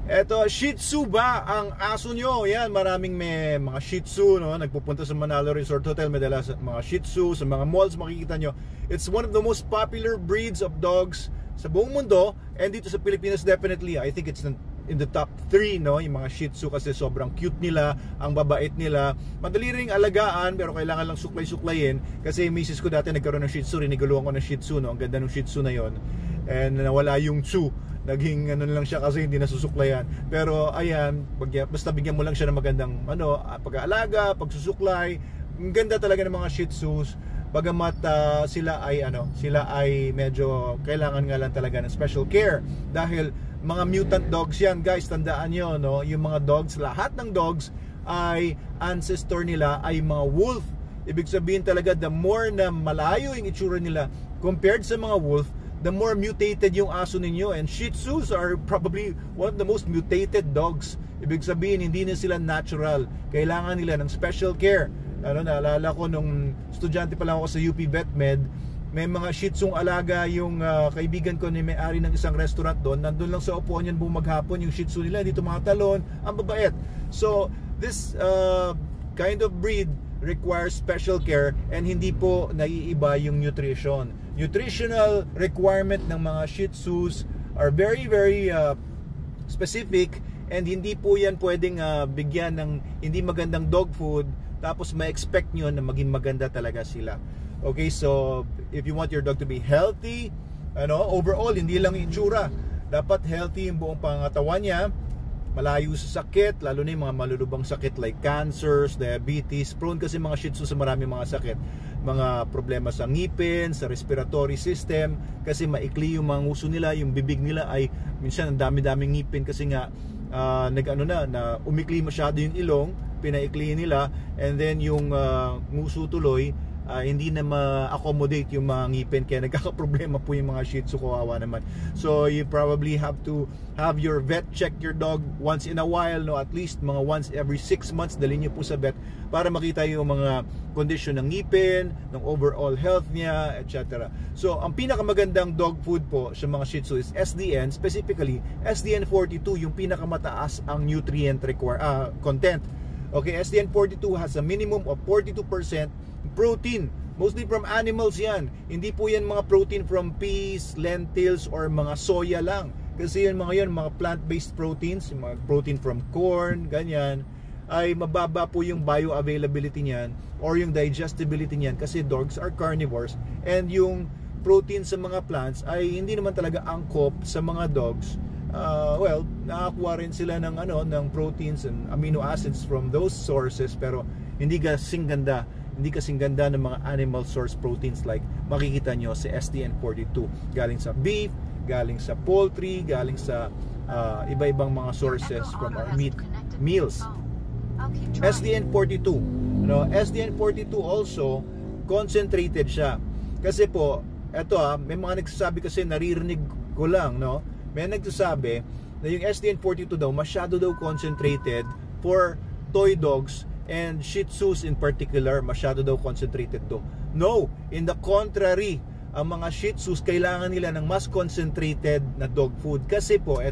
Eto, Shih Tzu ba ang aso nyo? Yan, maraming may mga Shih Tzu, no? Nagpupunta sa Manalo Resort Hotel, may dala mga Shih Tzu, sa mga malls makikita nyo. It's one of the most popular breeds of dogs sa buong mundo, and dito sa Pilipinas definitely, I think it's in the top 3, no? Yung mga Shih Tzu kasi sobrang cute nila, ang babait nila, madali ring alagaan, pero kailangan lang suklay-suklayin. Kasi yung misis ko dati nagkaroon ng Shih Tzu, riniguluhan ko ng Shih Tzu, no? Ang ganda ng Shih Tzu na yon, and nawala yung Tzu, naging ano lang siya kasi hindi nasusuklayan. Pero ayan, basta bigyan mo lang siya ng magandang pag-aalaga, pagsusuklay. Ang ganda talaga ng mga Shih Tzus. Bagamat sila ay medyo kailangan nga lang talaga ng special care dahil mga mutant dogs yan, guys. Tandaan nyo, no? Yung mga dogs, lahat ng dogs ay ancestor nila ay mga wolf. Ibig sabihin talaga, the more na malayo yung itsura nila compared sa mga wolf, the more mutated yung aso ninyo. And Shih Tzus are probably one of the most mutated dogs. Ibig sabihin, hindi na sila natural. Kailangan nila ng special care. Naalala ko nung estudyante pa lang ako sa UP VetMed, may mga Shih Tzu alaga yung kaibigan ko na may-ari ng isang restaurant doon. Nandun lang sa upuan yan buong maghapon yung Shih Tzu nila, hindi tumatalon, ang babait. So this kind of breed requires special care, and hindi po naiiba yung nutrition. Nutritional requirement ng mga Shih Tzus are very specific, and hindi po yan pwedeng bigyan ng hindi magandang dog food tapos ma-expect nyo na maging maganda talaga sila. Okay, so if you want your dog to be healthy, overall, hindi lang itsura, dapat healthy yung buong pangatawan niya, malayo sa sakit, lalo na yung mga malulubang sakit like cancers, diabetes. Prone kasi mga Shih Tzu sa maraming mga sakit, mga problema sa ngipin, sa respiratory system, kasi maikli yung mga nguso nila, yung bibig nila ay minsan ang dami-daming ngipin kasi nga na umikli masyado yung ilong, pinaikli nila, and then yung nguso tuloy hindi na ma-accommodate yung mga ngipin, kaya nagkakaproblema po yung mga Shih Tzu, kawawa naman. So you probably have to have your vet check your dog once in a while, no? At least mga once every 6 months dalhin niyo po sa vet para makita yung mga condition ng ngipin, ng overall health niya, etc. So ang pinakamagandang dog food po sa mga Shih Tzu is SDN, specifically SDN 42, yung pinakamataas ang nutrient content. Okay, SDN 42 has a minimum of 42% protein, mostly from animals yan. Hindi po yan mga protein from peas, lentils, or mga soya lang. Kasi yan mga plant-based proteins, yung mga protein from corn, ganyan, ay mababa po yung bioavailability niyan or yung digestibility niyan kasi dogs are carnivores, and yung protein sa mga plants ay hindi naman talaga angkop sa mga dogs. Nakakuha rin sila ng proteins and amino acids from those sources, pero hindi kasing ganda ng mga animal source proteins like makikita nyo sa SDN42. Galing sa beef, galing sa poultry, galing sa iba-ibang mga sources from our meals. SDN42, SDN42 also concentrated siya. Kasi po, may mga nagsasabi kasi, naririnig ko lang, may nagsasabi na yung SDN42 daw masyado daw concentrated for toy dogs, and Shih Tzus in particular, masyado daw concentrated to. No, in the contrary, ang mga Shih Tzus kailangan nila ng mas concentrated na dog food. Kasi po,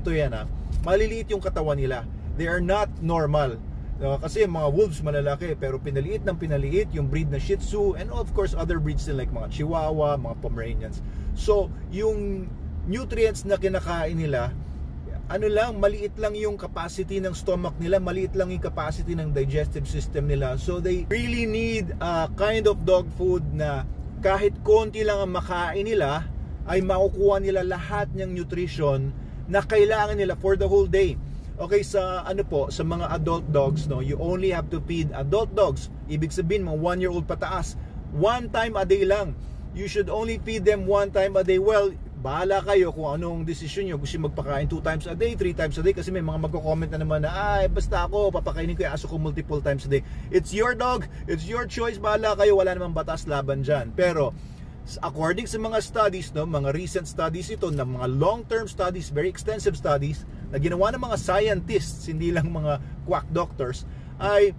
maliliit yung katawan nila. They are not normal. Kasi mga wolves malalaki, pero pinaliit yung breed na Shih Tzu, and of course other breeds din like mga Chihuahua, mga Pomeranians. So, yung nutrients na kinakain nila, maliit lang yung capacity ng stomach nila, maliit lang yung capacity ng digestive system nila. So they really need a kind of dog food na kahit konti lang ang makain nila, ay makukuha nila lahat ng nutrition na kailangan nila for the whole day. Okay, sa sa mga adult dogs, you only have to feed adult dogs. Ibig sabihin, mga 1-year-old pataas, 1 time a day lang. You should only feed them 1 time a day. Well, bahala kayo kung anong decision nyo. Gusto magpakain 2 times a day, 3 times a day, kasi may mga magko-comment na naman na basta ako, papakainin ko yung aso ko multiple times a day. It's your dog, it's your choice, bahala kayo, wala namang batas laban dyan. Pero according sa mga studies, mga recent studies ito, ng mga long-term studies, very extensive studies na ginawa ng mga scientists, hindi lang mga quack doctors, ay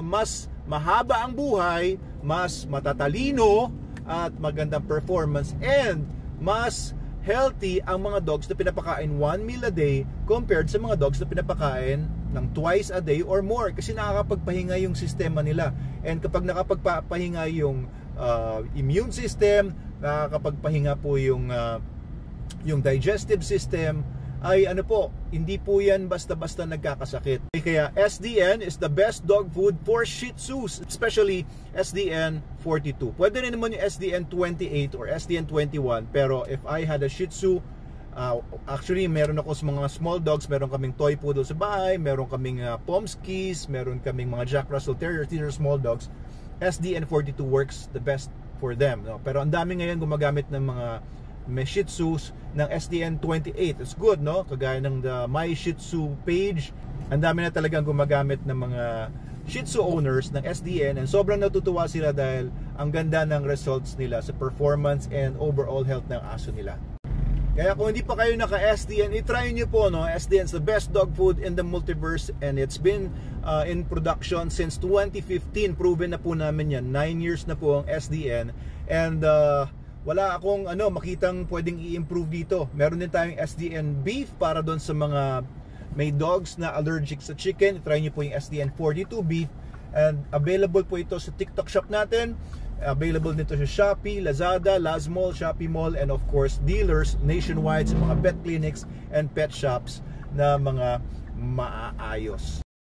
mas mahaba ang buhay, mas matatalino at magandang performance, and mas healthy ang mga dogs na pinapakain 1 meal a day compared sa mga dogs na pinapakain ng twice a day or more, kasi nakakapagpahinga yung sistema nila. And kapag nakapagpahinga yung immune system, nakakapagpahinga po yung digestive system, ay ano po, hindi po yan basta-basta nagkakasakit. Kaya SDN is the best dog food for Shih Tzus, especially SDN 42. Pwede rin naman yung SDN 28 or SDN 21, pero if I had a Shih Tzu, actually meron ako sa mga small dogs, meron kaming toy poodle sa bahay, meron kaming Pomskis, meron kaming mga Jack Russell Terriers, these are small dogs. SDN 42 works the best for them, no? Pero ang dami ngayon gumagamit ng mga Shih Tzus ng SDN 28. It's good, no? Kagaya ng the My Shih Tzu page, ang dami na talagang gumagamit ng mga Shih Tzu owners ng SDN, and sobrang natutuwa sila dahil ang ganda ng results nila sa performance and overall health ng aso nila. Kaya kung hindi pa kayo naka-SDN, i-try nyo po, no? SDN is the best dog food in the multiverse, and it's been in production since 2015. Proven na po namin yan. 9 years na po ang SDN, and wala akong makitang pwedeng i-improve dito. Meron din tayong SDN beef para doon sa mga may dogs na allergic sa chicken. Try nyo po yung SDN 42 beef, and available po ito sa TikTok shop natin. Available nito sa Shopee, Lazada, Lazmall, Shopee Mall, and of course dealers nationwide sa mga vet clinics and pet shops na mga maayos.